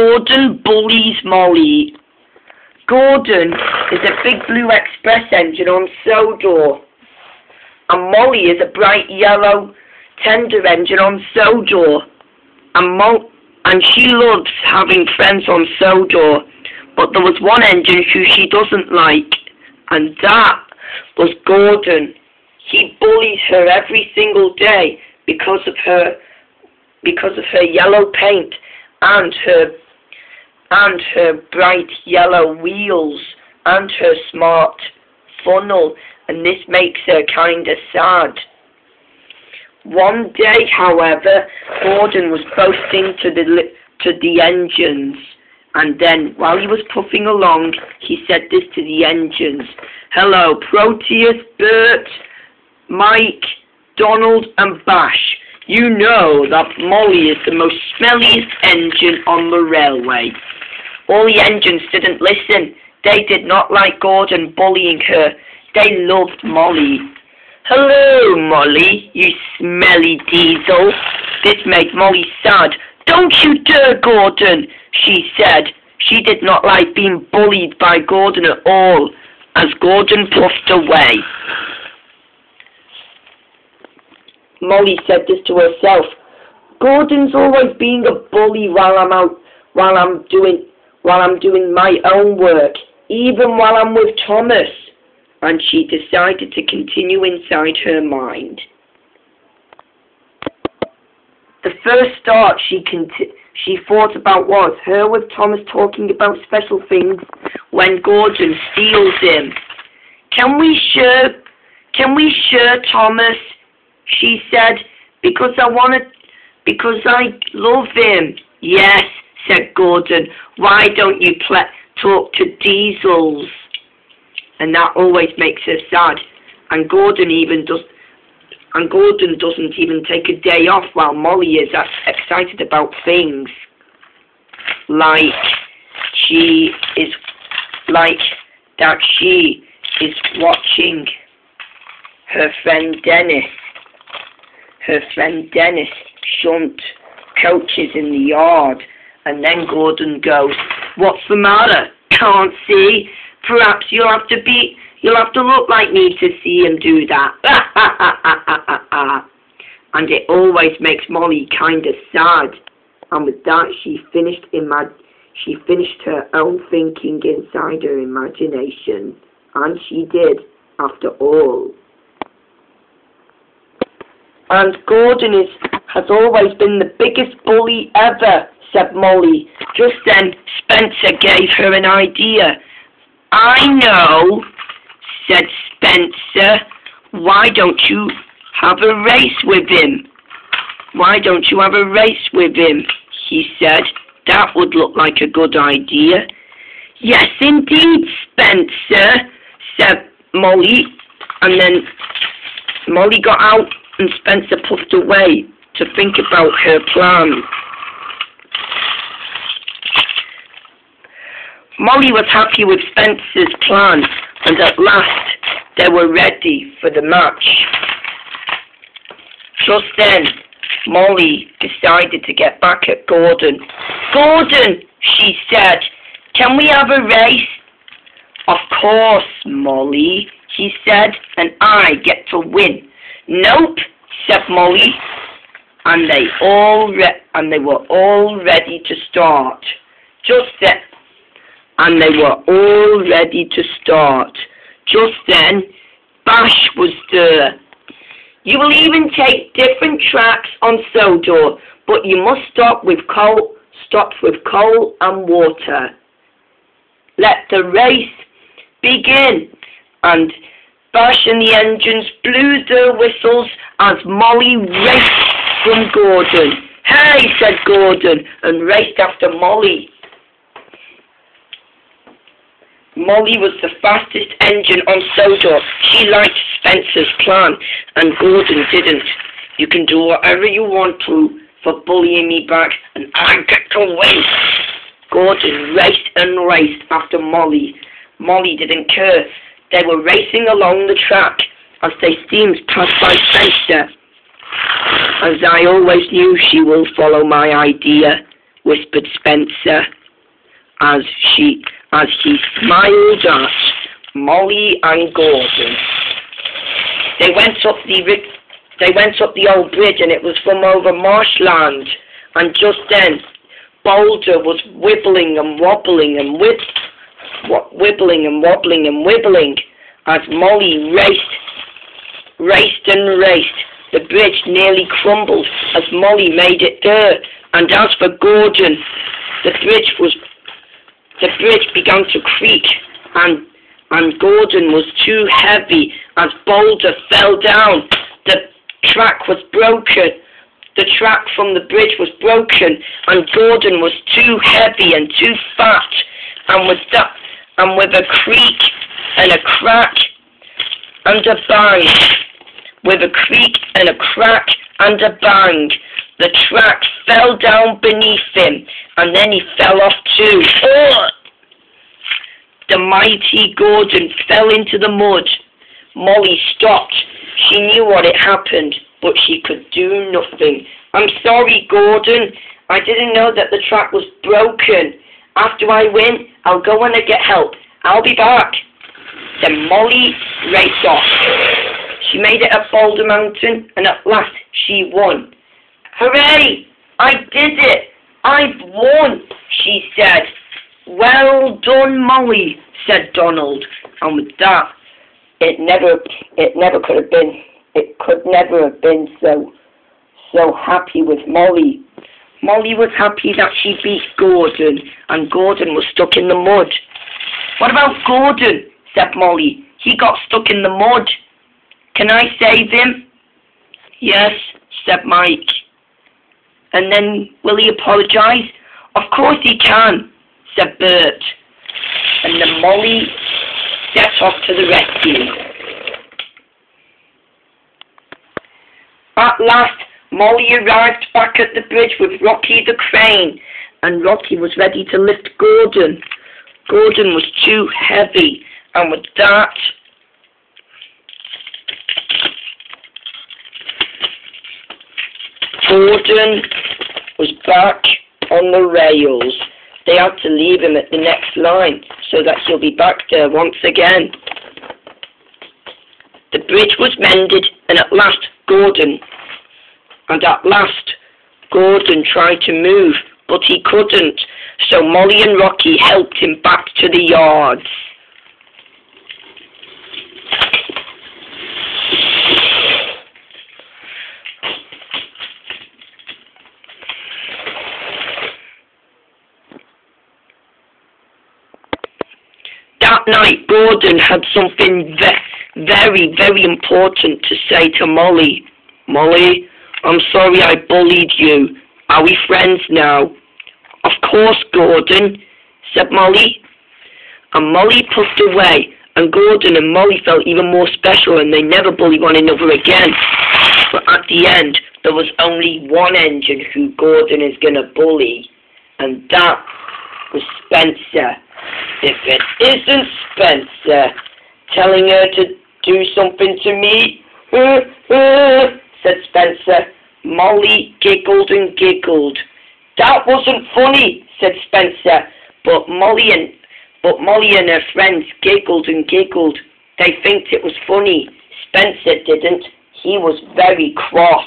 Gordon bullies Molly. Gordon is a big blue express engine on Sodor. And Molly is a bright yellow tender engine on Sodor. And she loves having friends on Sodor. But there was one engine who she doesn't like. And that was Gordon. He bullies her every single day because of her yellow paint and her bright yellow wheels and her smart funnel, and this makes her kinda sad. One day, however, Gordon was boasting to the engines, and then while he was puffing along, he said this to the engines: "Hello, Proteus, Bert, Mike, Donald, and Bash. You know that Molly is the most smelliest engine on the railway." All the engines didn't listen. They did not like Gordon bullying her. They loved Molly. "Hello, Molly, you smelly diesel." This made Molly sad. "Don't you dare, Gordon," she said. She did not like being bullied by Gordon at all, as Gordon puffed away. Molly said this to herself: "Gordon's always being a bully while I'm doing my own work, even while I'm with Thomas." And she decided to continue inside her mind. The first thought she thought about was her with Thomas talking about special things when Gordon steals him. Can we share, Thomas?" she said, because I love him." "Yes," said Gordon. "Why don't you talk to diesels?" And that always makes her sad. And Gordon doesn't even take a day off while Molly is excited about things like that she is watching her friend Dennis shunt coaches in the yard. And then Gordon goes: "What's the matter? Can't see? Perhaps you'll have to look like me to see him do that." And it always makes Molly kinda sad. And with that, she finished her own thinking inside her imagination. And she did, after all. "And Gordon has always been the biggest bully ever," said Molly. Just then, Spencer gave her an idea. "I know," said Spencer. "Why don't you have a race with him?" He said. "That would look like a good idea." "Yes, indeed, Spencer," said Molly. And then Molly got out and Spencer puffed away to think about her plan. Molly was happy with Spencer's plan, and at last they were ready for the match. Just then, Molly decided to get back at Gordon. "Gordon," she said, "can we have a race?" "Of course, Molly," he said, "and I get to win." "Nope," said Molly, and they were all ready to start. Just then, Bash was there. "You will even take different tracks on Sodor, but you must stop with coal and water. Let the race begin." And Bash and the engines blew their whistles as Molly raced from Gordon. "Hey," said Gordon, and raced after Molly. Molly was the fastest engine on Sodor. She liked Spencer's plan, and Gordon didn't. "You can do whatever you want to for bullying me back, and I get to win." Gordon raced and raced after Molly. Molly didn't care. They were racing along the track as they steamed past by Spencer. As I always knew she will follow my idea. whispered Spencer, as he smiled at Molly and Gordon. They went up the old bridge, and it was from over marshland. And just then, Boulder was wibbling and wobbling and wibbling and wobbling and wibbling as Molly raced and raced. The bridge nearly crumbled as Molly made it there. And as for Gordon, the bridge began to creak, and Gordon was too heavy as Boulder fell down. The track was broken. The track from the bridge was broken, and Gordon was too heavy and too fat, and with a creak and a crack and a bang, with a creak and a crack and a bang, the track fell down beneath him, and then he fell off too. Ugh! The mighty Gordon fell into the mud. Molly stopped. She knew what had happened, but she could do nothing. I'm sorry, Gordon. I didn't know that the track was broken. After I win, I'll go and get help. I'll be back. Then Molly raced off. She made it up Boulder Mountain, and at last she won. Hooray! I did it! I've won, she said. Well done, Molly, said Donald. And with that, it could never have been so happy with Molly. Molly was happy that she beat Gordon, and Gordon was stuck in the mud. What about Gordon? Said Molly. He got stuck in the mud. Can I save him? Yes, said Mike. And then will he apologize? Of course he can, said Bert. And then Molly set off to the rescue. At last, Molly arrived back at the bridge with Rocky the crane, and Rocky was ready to lift Gordon. Gordon was too heavy, and with that, Gordon was back on the rails. They had to leave him at the next line so that he'll be back there once again. The bridge was mended, and at last Gordon tried to move, but he couldn't, so Molly and Rocky helped him back to the yards. That night, Gordon had something very, very important to say to Molly. Molly, I'm sorry I bullied you. Are we friends now? Of course, Gordon, said Molly. And Molly puffed away, and Gordon and Molly felt even more special, and they never bullied one another again. But at the end, there was only one engine who Gordon is going to bully, and that was Spencer. If it isn't Spencer telling her to do something to me, said Spencer. Molly giggled and giggled. That wasn't funny, said Spencer. But Molly and her friends giggled and giggled. They think it was funny. Spencer didn't. He was very cross.